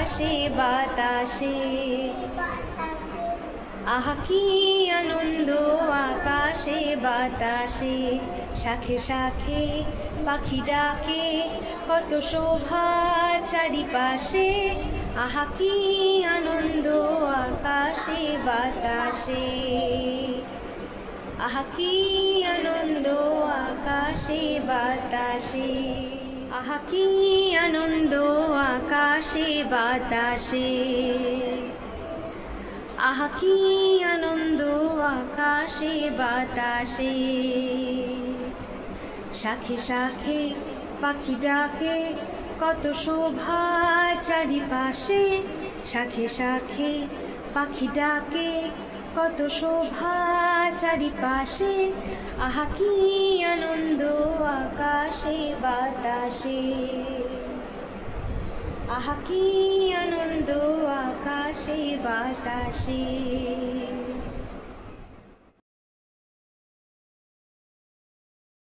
আকাশে বাতাসে। আহা কি আনন্দ আকাশে বাতাসে, শাখে শাখে পাখি ডাকে, কত শোভা চারিপাশে। আহা কি আনন্দ আকাশে বাতাসে, আহা কি আনন্দ আকাশে বাতাসে। আহা কি আনন্দ আকাশে বাতাসে, আহা কি আনন্দ আকাশে বাতাসে। শাখে শাখে পাখি ডাকে, কত শোভা চারিপাশে। শাখে শাখে পাখি ডাকে, কত শোভা চারিপাশে। আহা কি আনন্দ আকাশে বাতাসে, আহা কি আনন্দ আকাশে বাতাসে।